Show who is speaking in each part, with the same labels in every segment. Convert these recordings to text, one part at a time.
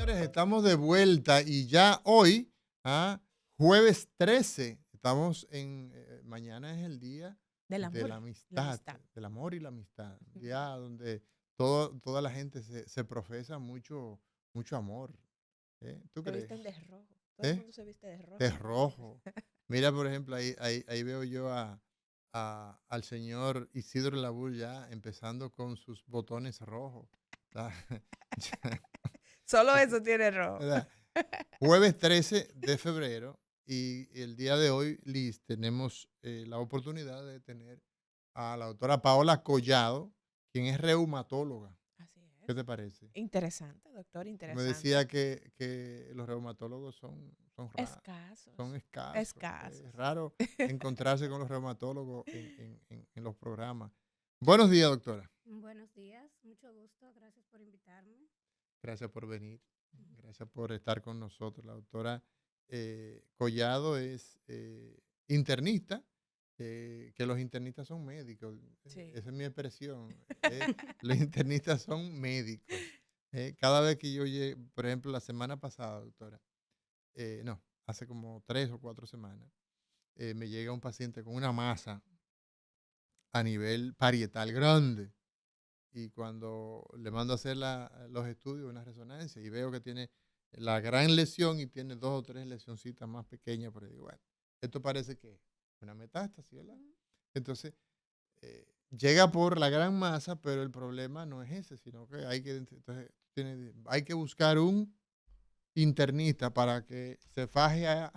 Speaker 1: señores, estamos de vuelta y ya hoy, jueves 13, estamos mañana es el día
Speaker 2: Del
Speaker 1: de
Speaker 2: amor
Speaker 1: la
Speaker 2: y la
Speaker 1: amistad,
Speaker 2: amistad.
Speaker 1: del amor y la amistad, un
Speaker 2: Ujú.
Speaker 1: día donde toda la gente se profesa mucho, mucho amor. ¿Tú
Speaker 2: Se
Speaker 1: crees?
Speaker 2: visten de rojo. Todo el
Speaker 1: ¿Eh?
Speaker 2: mundo se viste de rojo
Speaker 1: De
Speaker 2: en ese día.
Speaker 1: rojo. Mira, por ejemplo, ahí veo yo al señor Isidro Labur ya empezando con sus botones rojos. ¿Tá?
Speaker 2: Solo eso tiene rojo.
Speaker 1: ¿Verdad? Jueves 13 de febrero y el día de hoy, Liz, tenemos la oportunidad de tener a la doctora Paola Collado, quien es reumatóloga.
Speaker 2: Así
Speaker 1: ¿Qué
Speaker 2: es.
Speaker 1: te parece?
Speaker 2: Interesante, doctor,
Speaker 1: Me
Speaker 2: interesante.
Speaker 1: decía que los reumatólogos son raros, son
Speaker 2: Escasos.
Speaker 1: escasos. Es
Speaker 2: Escasos.
Speaker 1: raro encontrarse con los reumatólogos en los programas. Buenos días, doctora.
Speaker 3: Buenos días, mucho gusto, gracias por invitarme.
Speaker 1: Gracias por venir.
Speaker 3: Ujú.
Speaker 1: Gracias por estar con nosotros. La doctora Collado es internista, que los internistas son médicos.
Speaker 2: Sí.
Speaker 1: Esa es mi expresión. Los internistas son médicos. Cada vez que yo llego, por ejemplo, la semana pasada, doctora, no, hace como 3 o 4 semanas, me llega un paciente con una masa a nivel parietal grande. Y cuando le mando a hacer los estudios, una resonancia, y veo que tiene la gran lesión y tiene 2 o 3 lesioncitas más pequeñas, pero digo, bueno, esto parece que es una metástasis, ¿verdad?
Speaker 3: Ujú.
Speaker 1: Entonces, llega por la gran masa, pero el problema no es ese, sino que entonces, hay que buscar un internista para que se faje a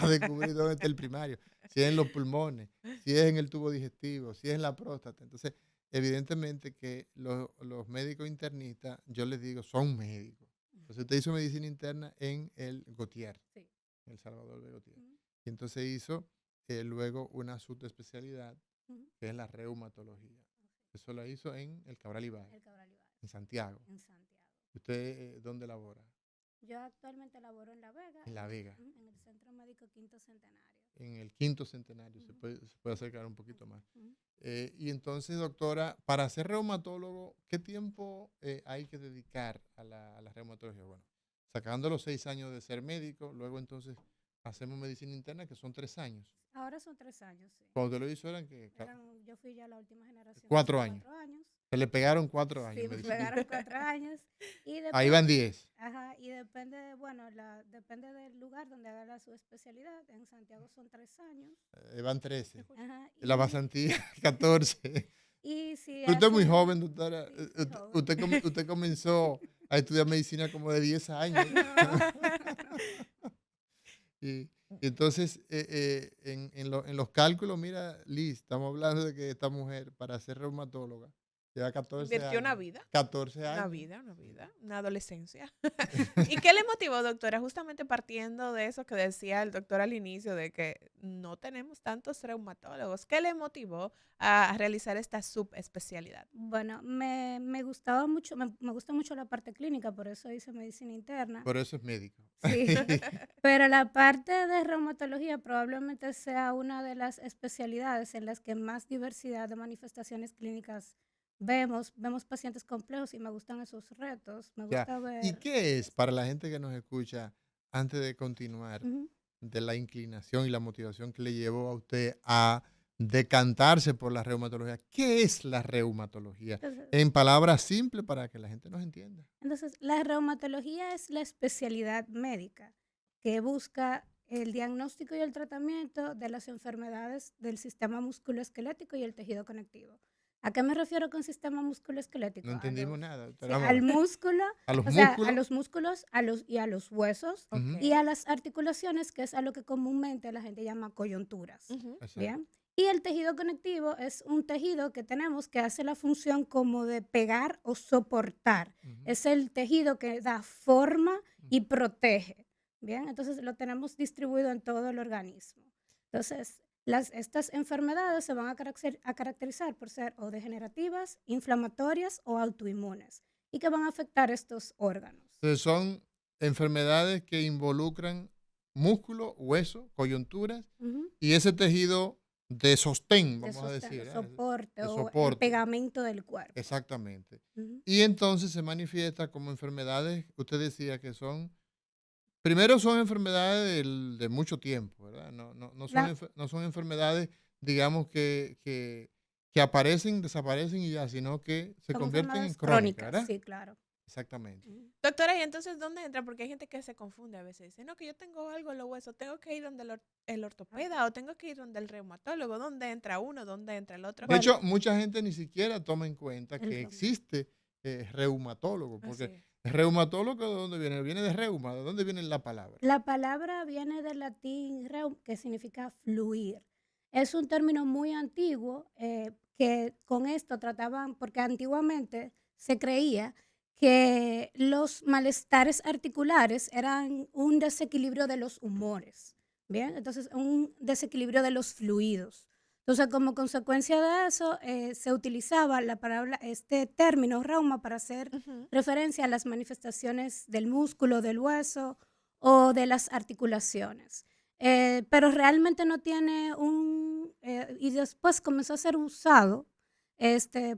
Speaker 1: descubrir dónde está el primario, si es en los pulmones, si es en el tubo digestivo, si es en la próstata. Entonces, evidentemente que los médicos internistas, yo les digo, son médicos. Entonces, usted hizo medicina interna en el Gautier,
Speaker 3: Sí.
Speaker 1: en El Salvador de Gautier.
Speaker 3: Ujú.
Speaker 1: Y entonces hizo luego una subespecialidad
Speaker 3: Ujú.
Speaker 1: que es la reumatología. Eso lo hizo en el Cabral Ibáez,
Speaker 3: El Cabral Ibaez,
Speaker 1: en Santiago.
Speaker 3: en Santiago.
Speaker 1: ¿Usted dónde labora?
Speaker 3: Yo actualmente laboro en La Vega,
Speaker 1: En La Vega.
Speaker 3: en el Centro Médico Quinto Centenario.
Speaker 1: En el quinto centenario, se
Speaker 3: Ujú.
Speaker 1: puede, se puede acercar un poquito
Speaker 3: Así.
Speaker 1: más.
Speaker 3: Ujú.
Speaker 1: Y entonces, doctora, para ser reumatólogo, ¿qué tiempo hay que dedicar a la reumatología? Bueno, sacando los 6 años de ser médico, luego entonces hacemos medicina interna, que son 3 años.
Speaker 3: Ahora son 3 años, sí.
Speaker 1: Cuando te lo hizo eran que
Speaker 3: Yo fui ya la última generación que hizo
Speaker 1: 4 años.
Speaker 3: 4 años.
Speaker 1: Se le pegaron 4 años
Speaker 3: Sí, me
Speaker 1: medicina
Speaker 3: pegaron
Speaker 1: interna.
Speaker 3: 4 años. Y
Speaker 1: Ahí
Speaker 3: depende,
Speaker 1: van 10.
Speaker 3: ajá, y depende, bueno, depende del lugar donde haga su especialidad. En Santiago son 3 años.
Speaker 1: Van 13.
Speaker 3: Ajá,
Speaker 1: La pasantía, 14.
Speaker 3: y si
Speaker 1: Pero usted es muy
Speaker 3: hacen,
Speaker 1: joven, doctora.
Speaker 3: sí, soy joven.
Speaker 1: Usted comenzó a estudiar medicina como de 10 años.
Speaker 3: No.
Speaker 1: Y, y entonces, en los cálculos, mira, Liz, estamos hablando de que esta mujer, para ser reumatóloga, lleva 14
Speaker 2: Invirtió una
Speaker 1: años.
Speaker 2: vida.
Speaker 1: 14
Speaker 2: Una
Speaker 1: años.
Speaker 2: vida, una vida, una adolescencia. ¿Y qué le motivó, doctora? Justamente partiendo de eso que decía el doctor al inicio, de que no tenemos tantos reumatólogos. ¿Qué le motivó a realizar esta subespecialidad?
Speaker 3: Bueno, me gustaba mucho, me gusta mucho la parte clínica, por eso hice medicina interna.
Speaker 1: Por eso es médico.
Speaker 3: Sí, pero la parte de reumatología probablemente sea una de las especialidades en las que más diversidad de manifestaciones clínicas vemos. Vemos pacientes complejos y me gustan esos retos. Me
Speaker 1: Ya.
Speaker 3: gusta
Speaker 1: ¿Y
Speaker 3: ver
Speaker 1: qué es
Speaker 3: eso.
Speaker 1: para la gente que nos escucha, antes de continuar,
Speaker 3: Ujú.
Speaker 1: de la inclinación y la motivación que le llevó a usted a decantarse por la reumatología? ¿Qué es la reumatología?
Speaker 3: Entonces,
Speaker 1: En palabras simples para que la gente nos entienda.
Speaker 3: la reumatología es la especialidad médica que busca el diagnóstico y el tratamiento de las enfermedades del sistema musculoesquelético y el tejido conectivo. ¿A qué me refiero con sistema
Speaker 1: No
Speaker 3: musculoesquelético?
Speaker 1: entendimos nada,
Speaker 3: Sí,
Speaker 1: doctora. Vamos a
Speaker 3: al
Speaker 1: ver.
Speaker 3: músculo,
Speaker 1: A los
Speaker 3: o sea, a
Speaker 1: músculos.
Speaker 3: los músculos y a los huesos
Speaker 2: Ok.
Speaker 1: Ujú,
Speaker 3: y a las articulaciones, que es a lo que comúnmente la gente llama coyunturas.
Speaker 2: Ujú.
Speaker 1: exacto.
Speaker 3: Bien. Y el tejido conectivo es un tejido que tenemos que hace la función como de pegar o soportar.
Speaker 1: Ujú,
Speaker 3: Es el tejido que da forma y
Speaker 1: ujú.
Speaker 3: protege. Bien, entonces lo tenemos distribuido en todo el organismo. Entonces, estas enfermedades se van a caracterizar por ser o degenerativas, inflamatorias o autoinmunes y que van a afectar estos órganos.
Speaker 1: Entonces son enfermedades que involucran músculo, hueso, coyunturas
Speaker 3: Ujú.
Speaker 1: y ese tejido de sostén,
Speaker 3: de
Speaker 1: vamos a
Speaker 3: sostén,
Speaker 1: decir,
Speaker 3: de
Speaker 1: ¿eh?
Speaker 3: soporte
Speaker 1: De
Speaker 3: o el
Speaker 1: soporte.
Speaker 3: pegamento del cuerpo.
Speaker 1: Exactamente.
Speaker 3: Ujú.
Speaker 1: Y entonces se manifiesta como enfermedades, usted decía que son, primero son enfermedades de mucho tiempo, ¿verdad?
Speaker 3: La-
Speaker 1: No son enfermedades, digamos, que aparecen, desaparecen y ya, sino que se
Speaker 3: Son
Speaker 1: convierten en
Speaker 3: enfermedades
Speaker 1: crónicas,
Speaker 3: crónicas,
Speaker 1: ¿verdad?
Speaker 3: sí, claro.
Speaker 1: Exactamente.
Speaker 3: Ujú.
Speaker 2: Doctora, ¿y entonces dónde entra? Porque hay gente que se confunde a veces. Dice, no, que yo tengo algo en los huesos, tengo que ir donde el ortopeda o tengo que ir donde el reumatólogo. ¿Dónde entra uno? ¿Dónde entra el otro?
Speaker 1: De
Speaker 3: Bueno,
Speaker 1: hecho, mucha gente ni siquiera toma en cuenta
Speaker 3: el
Speaker 1: que
Speaker 3: reuma.
Speaker 1: existe reumatólogo,
Speaker 2: Así
Speaker 1: porque
Speaker 2: es.
Speaker 1: el reumatólogo, ¿de dónde viene? Viene de reuma, ¿de dónde viene la palabra?
Speaker 3: La palabra viene del latín reum, que significa fluir. Es un término muy antiguo que con esto trataban, porque antiguamente se creía que los malestares articulares eran un desequilibrio de los humores, ¿bien? Entonces, un desequilibrio de los fluidos. Entonces, como consecuencia de eso, se utilizaba la palabra, este término reuma para hacer
Speaker 2: Ujú.
Speaker 3: referencia a las manifestaciones del músculo, del hueso o de las articulaciones. Pero realmente no tiene y después comenzó a ser usado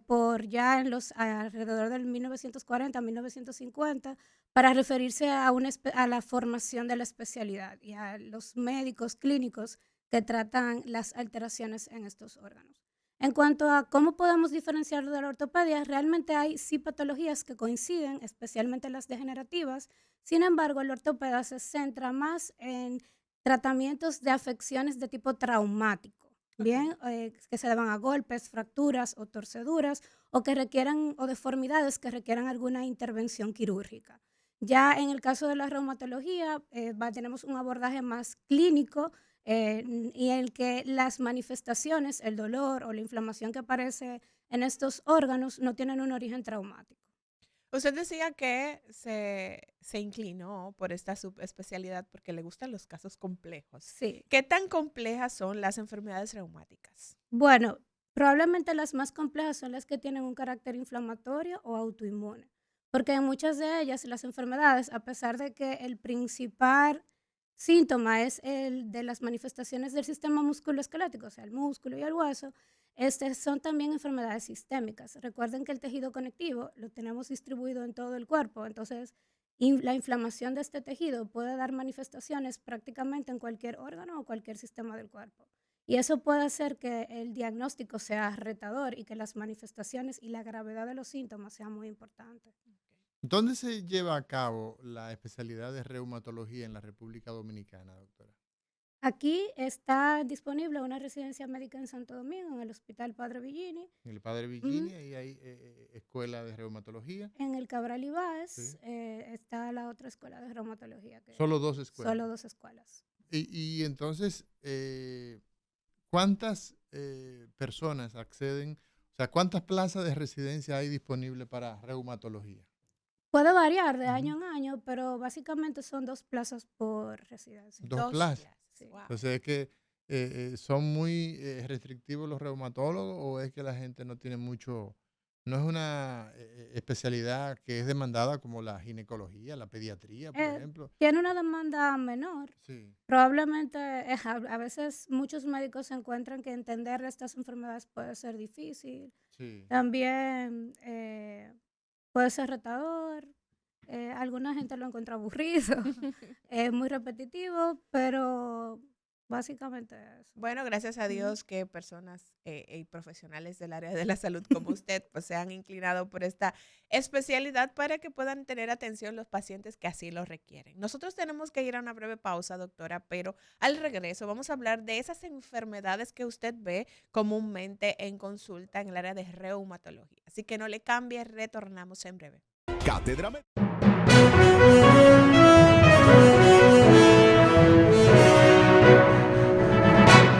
Speaker 3: por ya en los alrededor del 1940, 1950, para referirse a la formación de la especialidad y a los médicos clínicos que tratan las alteraciones en estos órganos. En cuanto a cómo podemos diferenciarlo de la ortopedia, realmente hay sí patologías que coinciden, especialmente las degenerativas. Sin embargo, el ortopeda se centra más en tratamientos de afecciones de tipo traumático, bien,
Speaker 2: Ok.
Speaker 3: que se deban a golpes, fracturas o torceduras o que requieran o deformidades que requieran alguna intervención quirúrgica. Ya en el caso de la reumatología, tenemos un abordaje más clínico y en el que las manifestaciones, el dolor o la inflamación que aparece en estos órganos no tienen un origen traumático.
Speaker 2: Usted decía que se inclinó por esta subespecialidad porque le gustan los casos complejos.
Speaker 3: Sí.
Speaker 2: ¿Qué tan complejas son las enfermedades reumáticas?
Speaker 3: Bueno, probablemente las más complejas son las que tienen un carácter inflamatorio o autoinmune, porque en muchas de ellas las enfermedades, a pesar de que el principal síntoma es el de las manifestaciones del sistema musculoesquelético, o sea, el músculo y el hueso, son también enfermedades sistémicas. Recuerden que el tejido conectivo lo tenemos distribuido en todo el cuerpo, entonces la inflamación de este tejido puede dar manifestaciones prácticamente en cualquier órgano o cualquier sistema del cuerpo. Y eso puede hacer que el diagnóstico sea retador y que las manifestaciones y la gravedad de los síntomas sea muy importante.
Speaker 1: ¿Dónde se lleva a cabo la especialidad de reumatología en la República Dominicana, doctora?
Speaker 3: Aquí está disponible una residencia médica en Santo Domingo, en el Hospital Padre Villini,
Speaker 1: En el Padre
Speaker 3: ujú.
Speaker 1: Virginia y hay escuela de reumatología.
Speaker 3: En el Cabral
Speaker 1: Sí.
Speaker 3: Ibáez está la otra escuela de reumatología, que
Speaker 1: Solo dos escuelas.
Speaker 3: solo 2 escuelas.
Speaker 1: Y entonces, ¿cuántas personas acceden? O sea, ¿cuántas plazas de residencia hay disponibles para reumatología?
Speaker 3: Puede variar de
Speaker 1: Ujú.
Speaker 3: año en año, pero básicamente son 2 plazas por residencia.
Speaker 1: Dos
Speaker 2: Dos
Speaker 1: plazas.
Speaker 2: plazas.
Speaker 3: Sí.
Speaker 2: Wow.
Speaker 1: Entonces, ¿es que son muy restrictivos los reumatólogos o es que la gente no tiene mucho, no es una especialidad que es demandada como la ginecología, la pediatría, por
Speaker 3: Eh,
Speaker 1: ejemplo?
Speaker 3: Tiene una demanda menor.
Speaker 1: Sí,
Speaker 3: Probablemente a veces muchos médicos encuentran que entender estas enfermedades puede ser difícil.
Speaker 1: sí.
Speaker 3: También puede ser retador. Alguna gente lo encuentra aburrido, muy repetitivo, pero básicamente eso.
Speaker 2: Bueno, gracias a
Speaker 3: Ujú.
Speaker 2: Dios que personas y profesionales del área de la salud como usted pues se han inclinado por esta especialidad para que puedan tener atención los pacientes que así lo requieren. Nosotros tenemos que ir a una breve pausa, doctora, pero al regreso vamos a hablar de esas enfermedades que usted ve comúnmente en consulta en el área de reumatología. Así que no le cambie, retornamos en breve.
Speaker 4: Cátedra